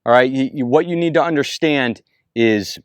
All right, what you need to understand is,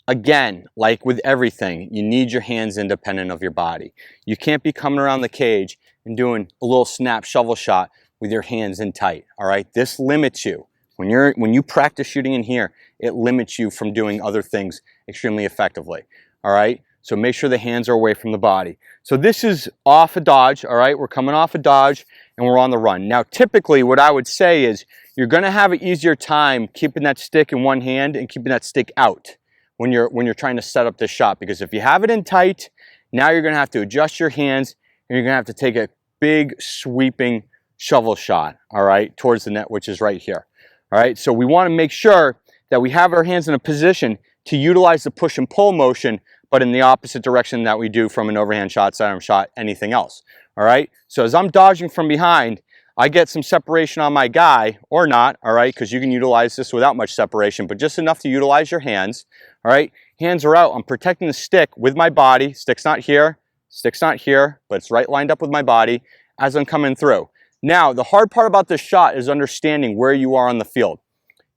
again, like with everything, you need your hands independent of your body. You can't be coming around the cage and doing a little snap shovel shot with your hands in tight. All right, this limits you. When you practice shooting in here, it limits you from doing other things extremely effectively. All right, so make sure the hands are away from the body. So this is off a dodge. All right, we're coming off a dodge and we're on the run. Now, typically, what I would say is you're going to have an easier time keeping that stick in one hand and keeping that stick out when you're trying to set up this shot, because if you have it in tight, now you're going to have to adjust your hands and you're going to have to take a big sweeping shovel shot, all right, towards the net, which is right here. All right, so we want to make sure that we have our hands in a position to utilize the push and pull motion, but in the opposite direction that we do from an overhand shot, sidearm shot, anything else. All right, so as I'm dodging from behind, I get some separation on my guy, or not, all right, because you can utilize this without much separation, but just enough to utilize your hands. All right, hands are out. I'm protecting the stick with my body. Stick's not here, but it's right lined up with my body as I'm coming through. Now, the hard part about this shot is understanding where you are on the field.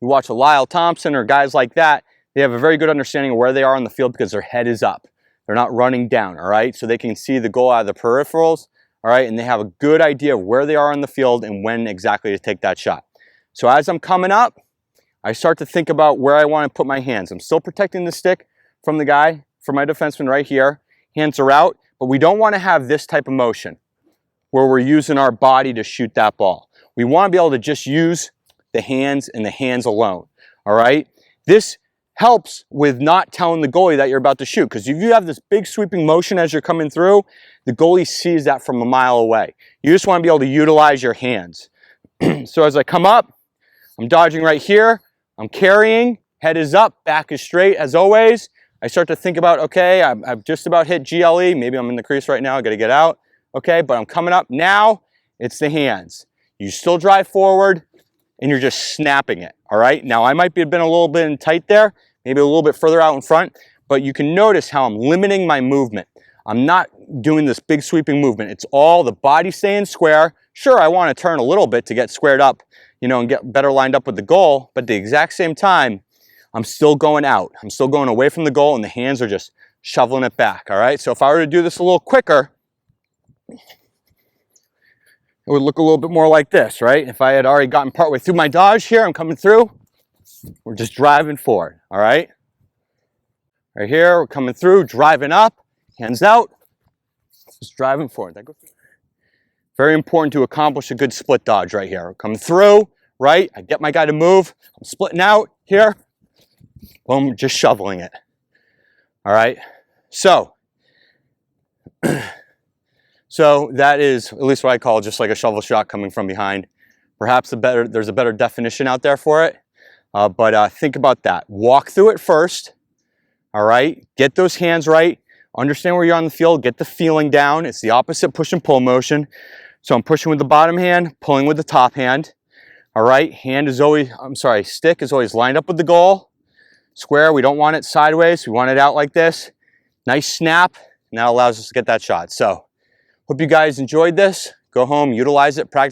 You watch a Lyle Thompson or guys like that, they have a very good understanding of where they are on the field because their head is up. They're not running down, all right? So they can see the goal out of the peripherals, all right? And they have a good idea of where they are on the field and when exactly to take that shot. So as I'm coming up, I start to think about where I want to put my hands. I'm still protecting the stick from the guy, from my defenseman right here. Hands are out, but we don't want to have this type of motion where we're using our body to shoot that ball. We want to be able to just use the hands and the hands alone, all right? This helps with not telling the goalie that you're about to shoot, because if you have this big sweeping motion as you're coming through, the goalie sees that from a mile away. You just want to be able to utilize your hands. So as I come up, I'm dodging right here, I'm carrying, head is up, back is straight as always. I start to think about, okay, I've just about hit GLE, maybe I'm in the crease right now, I gotta get out. Okay, but I'm coming up now, it's the hands. You still drive forward and you're just snapping it, all right? Now I might have been a little bit in tight there, maybe a little bit further out in front, but you can notice how I'm limiting my movement. I'm not doing this big sweeping movement. It's all the body staying square. Sure, I want to turn a little bit to get squared up, you know, and get better lined up with the goal, but at the exact same time, I'm still going out. I'm still going away from the goal and the hands are just shoveling it back, all right? So if I were to do this a little quicker, it would look a little bit more like this, right? If I had already gotten partway through my dodge here, I'm coming through, we're just driving forward, all right? Right here, we're coming through, driving up, hands out, just driving forward. Very important to accomplish a good split dodge right here. Coming through, right? I get my guy to move, I'm splitting out here, boom, just shoveling it, all right? So that is at least what I call just like a shovel shot coming from behind. Perhaps there's a better definition out there for it, but think about that. Walk through it first, all right? Get those hands right. Understand where you're on the field. Get the feeling down. It's the opposite push and pull motion. So I'm pushing with the bottom hand, pulling with the top hand, all right? Stick is always lined up with the goal. Square, we don't want it sideways. We want it out like this. Nice snap, and that allows us to get that shot. So hope you guys enjoyed this. Go home, utilize it, practice